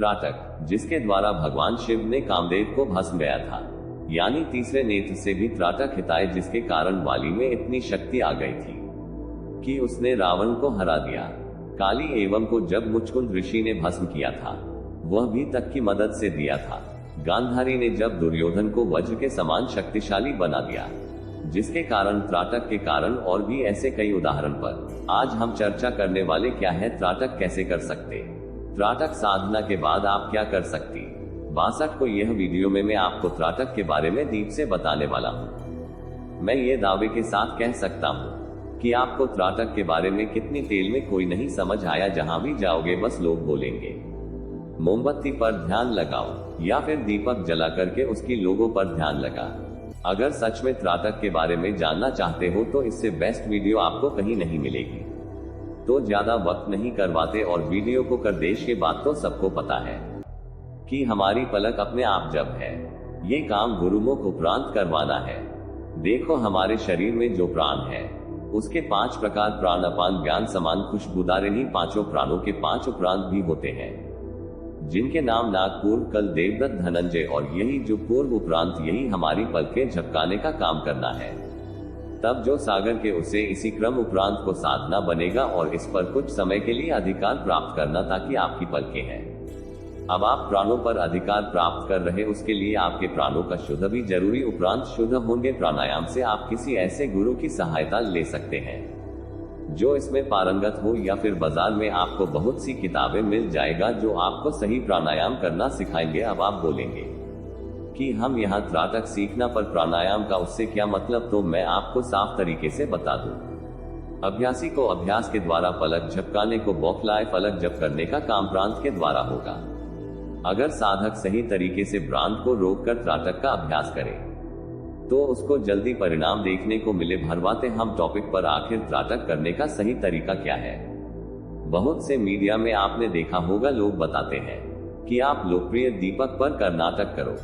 त्राटक, जिसके द्वारा भगवान शिव ने कामदेव को भस्म गया था, यानी तीसरे नेत्र से भी त्राटक हिताए, जिसके कारण वाली में इतनी शक्ति आ गई थी कि उसने रावण को हरा दिया। काली एवं को जब मुचकुंद ऋषि ने भस्म किया था, वह भी तक की मदद से दिया था। गांधारी ने जब दुर्योधन को वज्र के समान शक्तिशाली बना दिया, जिसके कारण त्राटक के कारण, और भी ऐसे कई उदाहरण पर आज हम चर्चा करने वाले क्या है, त्राटक कैसे कर सकते, त्राटक साधना के बाद आप क्या कर सकती। 62 को यह वीडियो में मैं आपको त्राटक के बारे में डीप से बताने वाला हूँ। मैं ये दावे के साथ कह सकता हूँ कि आपको त्राटक के बारे में कितनी तेल में कोई नहीं समझ आया। जहां भी जाओगे बस लोग बोलेंगे मोमबत्ती पर ध्यान लगाओ, या फिर दीपक जला करके उसकी लोगों पर ध्यान लगा। अगर सच में त्राटक के बारे में जानना चाहते हो तो इससे बेस्ट वीडियो आपको कहीं नहीं मिलेगी। तो ज्यादा वक्त नहीं करवाते और वीडियो को कर देश के बात तो सबको पता है कि हमारी पलक अपने आप जब है, ये काम गुरुमुख उपरांत करवाना है। देखो हमारे शरीर में जो प्राण है, उसके 5 प्रकार प्राण, अपान, ज्ञान, समान, खुशबूदार, इन्हीं पांचों प्राणों के 5 उपरांत भी होते हैं, जिनके नाम नागपुर, कल, देवदत्त, धनंजय, और यही जो पूर्व उपरांत, यही हमारी पलकें झपकाने का काम करना है। तब जो सागर के उसे इसी क्रम उपरांत को साधना बनेगा और इस पर कुछ समय के लिए अधिकार प्राप्त करना, ताकि आपकी पलकें हैं। अब आप प्राणों पर अधिकार प्राप्त कर रहे, उसके लिए आपके प्राणों का शुद्ध भी जरूरी, उपरांत शुद्ध होंगे। प्राणायाम से आप किसी ऐसे गुरु की सहायता ले सकते हैं जो इसमें पारंगत हो, या फिर बाजार में आपको बहुत सी किताबें मिल जाएगा जो आपको सही प्राणायाम करना सिखाएंगे। अब आप बोलेंगे कि हम यहाँ त्राटक सीखना, पर प्राणायाम का उससे क्या मतलब, तो मैं आपको साफ तरीके से बता दूं। अभ्यासी को अभ्यास के द्वारा पलक झपकाने को बौखलाए पलक जप करने का काम प्रांत के द्वारा होगा। अगर साधक सही तरीके से प्रांत को रोककर त्राटक का अभ्यास करे तो उसको जल्दी परिणाम देखने को मिले। भरवाते हम टॉपिक पर, आखिर त्राटक करने का सही तरीका क्या है। बहुत से मीडिया में आपने देखा होगा, लोग बताते हैं कि आप लोकप्रिय दीपक पर कर्नाटक करो।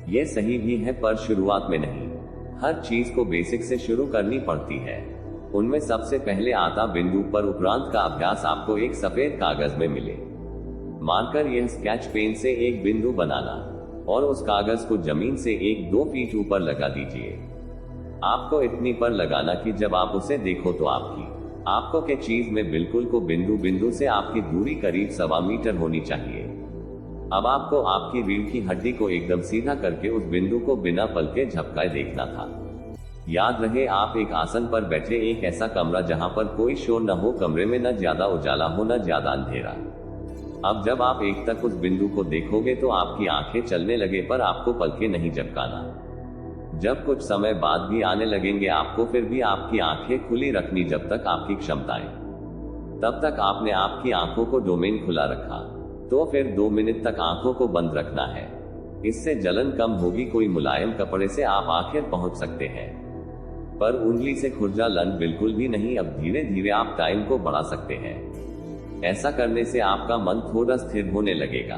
ये सही भी है, पर शुरुआत में नहीं। हर चीज को बेसिक से शुरू करनी पड़ती है। उनमें सबसे पहले आता बिंदु पर उपरांत का अभ्यास। आपको एक सफेद कागज में मिले मार्कर, यह स्केच पेन से एक बिंदु बनाना और उस कागज को जमीन से 1-2 फीट ऊपर लगा दीजिए। आपको इतनी पर लगाना कि जब आप उसे देखो तो आपको के चीज में बिल्कुल को बिंदु से आपकी दूरी करीब 1.25 मीटर होनी चाहिए। अब आपको आपकी रीढ़ की हड्डी को एकदम सीधा करके उस बिंदु को बिना पलके झपकाए देखना था। याद रहे, आप एक आसन पर बैठे, एक ऐसा कमरा जहां पर कोई शोर न हो, कमरे में न ज्यादा उजाला हो न ज्यादा अंधेरा। अब जब आप एक तक उस बिंदु को देखोगे तो आपकी आंखें चलने लगे, पर आपको पलके नहीं झपकाना। जब कुछ समय बाद भी आने लगेंगे आपको, फिर भी आपकी आंखें खुली रखनी जब तक आपकी क्षमताएं। तब तक आपने आपकी आंखों को डोमेन खुला रखा, तो फिर 2 मिनट तक आंखों को बंद रखना है। इससे जलन कम होगी। कोई मुलायम कपड़े से आप आखिर पहुंच सकते हैं, पर उंगली से खुरजालन बिल्कुल भी नहीं। अब धीरे धीरे आप टाइम को बढ़ा सकते हैं। ऐसा करने से आपका मन थोड़ा स्थिर होने लगेगा।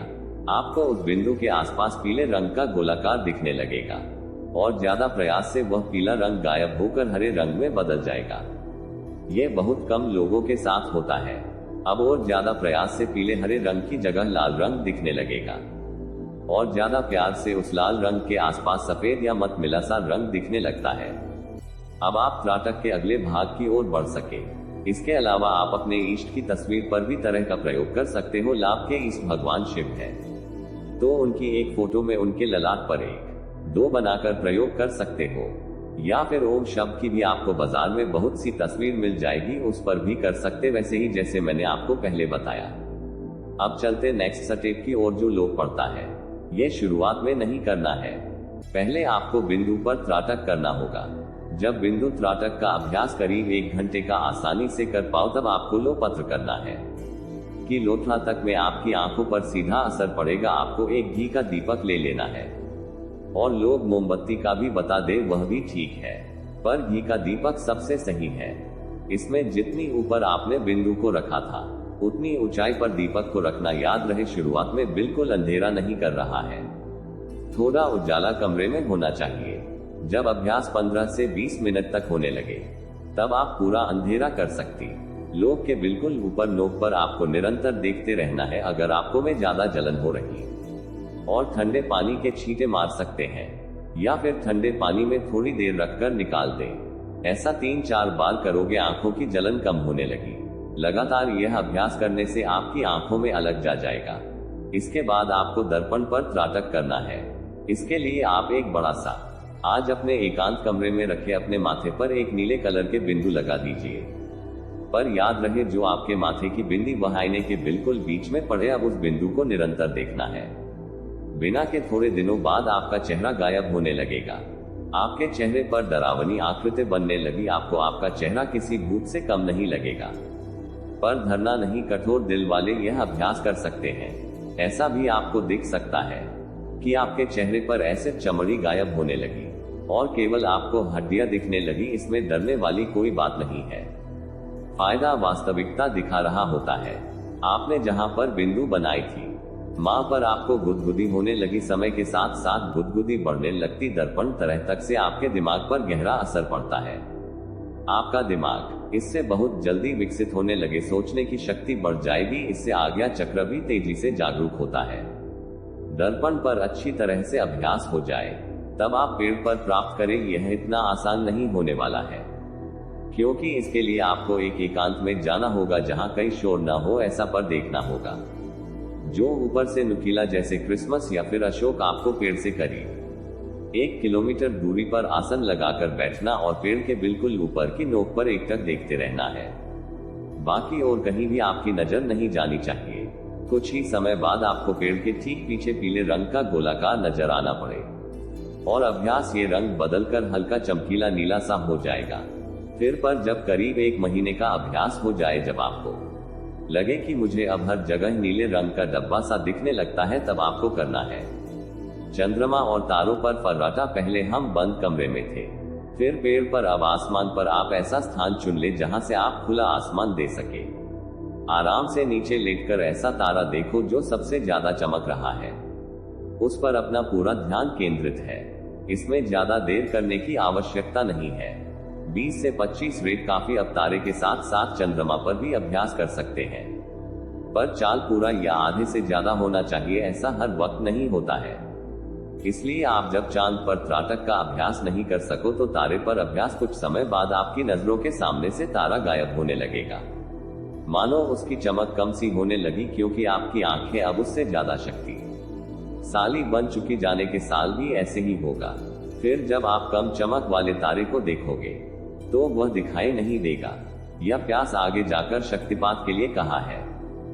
आपको उस बिंदु के आसपास पीले रंग का गोलाकार दिखने लगेगा और ज्यादा प्रयास से वह पीला रंग गायब होकर हरे रंग में बदल जाएगा। यह बहुत कम लोगों के साथ होता है। अब और ज्यादा प्रयास से पीले हरे रंग की जगह लाल रंग दिखने लगेगा और ज्यादा प्यार से उस लाल रंग के आसपास सफेद या मत मिला सा रंग दिखने लगता है। अब आप त्राटक के अगले भाग की ओर बढ़ सके। इसके अलावा आप अपने इष्ट की तस्वीर पर भी तरह का प्रयोग कर सकते हो। लाभ के इष्ट भगवान शिव है तो उनकी एक फोटो में उनके ललाट पर 1-2 बनाकर प्रयोग कर सकते हो, या फिर ओम शब्द की भी आपको बाजार में बहुत सी तस्वीर मिल जाएगी, उस पर भी कर सकते, वैसे ही जैसे मैंने आपको पहले बताया। अब चलते नेक्स्ट स्टेप की ओर, जो लोग पड़ता है। यह शुरुआत में नहीं करना है। पहले आपको बिंदु पर त्राटक करना होगा। जब बिंदु त्राटक का अभ्यास करीब 1 घंटे का आसानी से कर पाओ, तब आपको लोपत्र करना है कि लोत्राटक में आपकी आंखों पर सीधा असर पड़ेगा। आपको एक घी का दीपक ले लेना है, और लोग मोमबत्ती का भी बता दे वह भी ठीक है, पर घी का दीपक सबसे सही है। इसमें जितनी ऊपर आपने बिंदु को रखा था, उतनी ऊंचाई पर दीपक को रखना। याद रहे, शुरुआत में बिल्कुल अंधेरा नहीं कर रहा है, थोड़ा उजाला कमरे में होना चाहिए। जब अभ्यास 15 से 20 मिनट तक होने लगे, तब आप पूरा अंधेरा कर सकती। लोग के बिल्कुल ऊपर नोक पर आपको निरंतर देखते रहना है अगर आपको में ज्यादा जलन हो रही, और ठंडे पानी के छींटे मार सकते हैं या फिर ठंडे पानी में थोड़ी देर रखकर निकाल दें। ऐसा 3-4 बार करोगे आंखों की जलन कम होने लगी। लगातार यह अभ्यास करने से आपकी आंखों में अलग जा जाएगा। इसके बाद आपको दर्पण पर त्राटक करना है। इसके लिए आप एक बड़ा सा आज अपने एकांत कमरे में रखे अपने माथे पर एक नीले कलर के बिंदु लगा दीजिए। पर याद रहे जो आपके माथे की बिंदी वह आईने के बिल्कुल बीच में पड़े। अब उस बिंदु को निरंतर देखना है। बिना के थोड़े दिनों बाद आपका चेहरा गायब होने लगेगा। आपके चेहरे पर डरावनी आकृति बनने लगी। आपको आपका चेहरा किसी भूत से कम नहीं लगेगा। पर धरना नहीं, कठोर दिल वाले यह अभ्यास कर सकते हैं। ऐसा भी आपको दिख सकता है कि आपके चेहरे पर ऐसे चमड़ी गायब होने लगी और केवल आपको हड्डियां दिखने लगी। इसमें डरने वाली कोई बात नहीं है। फायदा वास्तविकता दिखा रहा होता है। आपने जहां पर बिंदु बनाई थी मां पर आपको गुदगुदी होने लगी। समय के साथ साथ गुदगुदी बढ़ने लगती। दर्पण तरह तक से आपके दिमाग पर गहरा असर पड़ता है। आपका दिमाग इससे बहुत जल्दी विकसित होने लगे। सोचने की शक्ति बढ़ जाएगी। इससे आज्ञा चक्र भी तेजी से जागरूक होता है। दर्पण पर अच्छी तरह से अभ्यास हो जाए तब आप पेड़ पर प्राप्त करें। यह इतना आसान नहीं होने वाला है, क्योंकि इसके लिए आपको एक एकांत में जाना होगा जहां कहीं शोर न हो। ऐसा पर देखना होगा जो ऊपर से नुकीला जैसे क्रिसमस या फिर अशोक। आपको पेड़ से करीब 1 किलोमीटर दूरी पर आसन लगाकर बैठना और पेड़ के बिल्कुल ऊपर की नोक पर एकटक देखते रहना है। बाकी और कहीं भी आपकी नजर नहीं जानी चाहिए। कुछ ही समय बाद आपको पेड़ के ठीक पीछे पीले रंग का गोलाकार नजर आना पड़े और अभ्यास ये रंग बदलकर हल्का चमकीला नीला सा हो जाएगा। फिर पर जब करीब 1 महीने का अभ्यास हो जाए, जब आपको लगे कि मुझे अब हर जगह नीले रंग का डब्बा सा दिखने लगता है, तब आपको करना है चंद्रमा और तारों पर फर्राटा। पहले हम बंद कमरे में थे, फिर पेड़ पर, अब आसमान पर। आप ऐसा स्थान चुन ले जहां से आप खुला आसमान दे सके। आराम से नीचे लेटकर ऐसा तारा देखो जो सबसे ज्यादा चमक रहा है। उस पर अपना पूरा ध्यान केंद्रित है। इसमें ज्यादा देर करने की आवश्यकता नहीं है। 20 से 25 रेट काफी। अब तारे के साथ साथ चंद्रमा पर भी अभ्यास कर सकते हैं, पर चाल पूरा या आधे से ज्यादा होना चाहिए। ऐसा हर वक्त नहीं होता है, इसलिए आप जब चांद पर त्राटक का अभ्यास नहीं कर सको तो तारे पर अभ्यास। कुछ समय बाद आपकी नजरों के सामने से तारा गायब होने लगेगा, मानो उसकी चमक कम सी होने लगी, क्योंकि आपकी आंखें अब उससे ज्यादा शक्तिशाली बन चुकी। जाने के साल भी ऐसे ही होगा। फिर जब आप कम चमक वाले तारे को देखोगे तो वह दिखाई नहीं देगा। यह प्यास आगे जाकर शक्तिपात के लिए कहा है।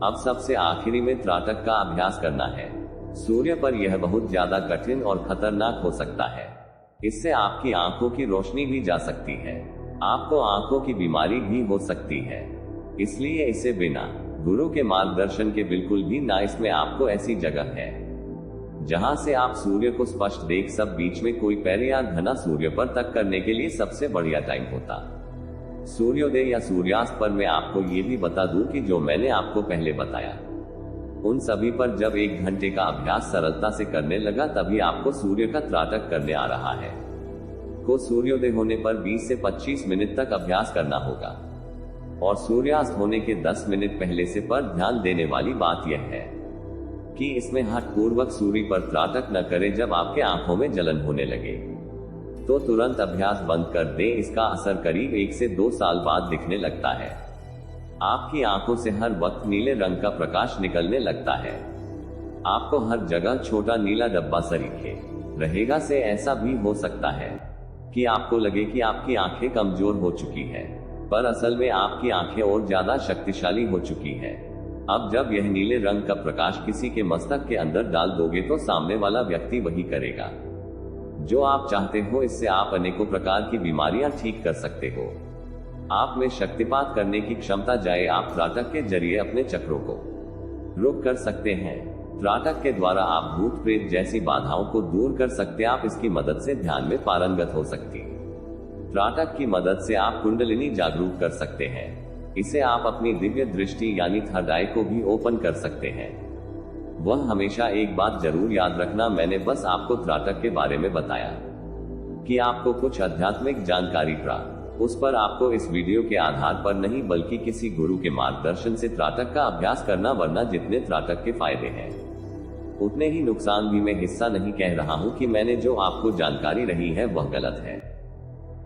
अब सबसे आखिरी में त्राटक का अभ्यास करना है। सूर्य पर यह बहुत ज्यादा कठिन और खतरनाक हो सकता है। इससे आपकी आंखों की रोशनी भी जा सकती है। आपको आंखों की बीमारी भी हो सकती है, इसलिए इसे बिना गुरु के मार्गदर्शन के बिल्कुल भी ना। इसमें आपको ऐसी जगह है जहां से आप सूर्य को स्पष्ट देख सब। बीच में कोई पैर या घना सूर्य पर तक करने के लिए सबसे बढ़िया टाइम होता सूर्योदय या सूर्यास्त पर। मैं आपको ये भी बता दूं कि जो मैंने आपको पहले बताया उन सभी पर जब 1 घंटे का अभ्यास सरलता से करने लगा, तभी आपको सूर्य का त्राटक करने आ रहा है। को सूर्योदय होने पर 20 से 25 मिनट तक अभ्यास करना होगा और सूर्यास्त होने के 10 मिनट पहले से। पर ध्यान देने वाली बात यह है कि इसमें हठपूर्वक सूर्य पर त्राटक न करें। जब आपके आंखों में जलन होने लगे तो तुरंत अभ्यास बंद कर दें। इसका असर करीब 1 से 2 साल बाद दिखने लगता है। आपकी आंखों से हर वक्त नीले रंग का प्रकाश निकलने लगता है। आपको हर जगह छोटा नीला डब्बा सरीखे रहेगा। से ऐसा भी हो सकता है कि आपको लगे कि आपकी आंखें कमजोर हो चुकी है, पर असल में आपकी आंखें और ज्यादा शक्तिशाली हो चुकी है। अब जब यह नीले रंग का प्रकाश किसी के मस्तक के अंदर डाल दोगे तो सामने वाला व्यक्ति वही करेगा जो आप चाहते हो। इससे आप अनेकों प्रकार की बीमारियां ठीक कर सकते हो। आप में शक्तिपात करने की क्षमता जाए। आप त्राटक के जरिए अपने चक्रों को रोक कर सकते हैं। त्राटक के द्वारा आप भूत प्रेत जैसी बाधाओं को दूर कर सकते। आप इसकी मदद से ध्यान में पारंगत हो सकती। त्राटक की मदद से आप कुंडलिनी जागरूक कर सकते हैं। इसे आप अपनी दिव्य दृष्टि यानी थर्ड आई को भी ओपन कर सकते हैं। वह हमेशा एक बात जरूर याद रखना, मैंने बस आपको त्राटक के बारे में बताया कि आपको कुछ आध्यात्मिक जानकारी प्राप्त उस पर आपको इस वीडियो के आधार पर नहीं बल्कि किसी गुरु के मार्गदर्शन से त्राटक का अभ्यास करना, वरना जितने त्राटक के फायदे हैं उतने ही नुकसान भी। मैं हिस्सा नहीं कह रहा हूं कि मैंने जो आपको जानकारी रही है वह गलत है,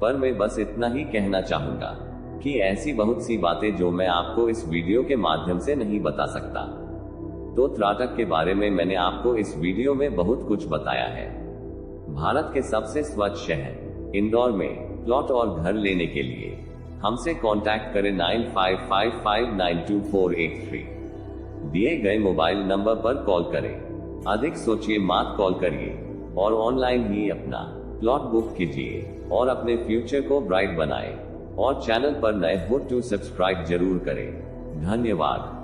पर मैं बस इतना ही कहना चाहूंगा कि ऐसी बहुत सी बातें जो मैं आपको इस वीडियो के माध्यम से नहीं बता सकता। तो त्राटक के बारे में मैंने आपको इस वीडियो में बहुत कुछ बताया है। भारत के सबसे स्वच्छ शहर इंदौर में प्लॉट और घर लेने के लिए हमसे कांटेक्ट करें 9555924883 दिए गए मोबाइल नंबर पर कॉल करें। अधिक सोचिए मत, कॉल करिए और ऑनलाइन ही अपना प्लॉट बुक कीजिए और अपने फ्यूचर को ब्राइट बनाएं। और चैनल पर नए हो तो सब्सक्राइब जरूर करें। धन्यवाद।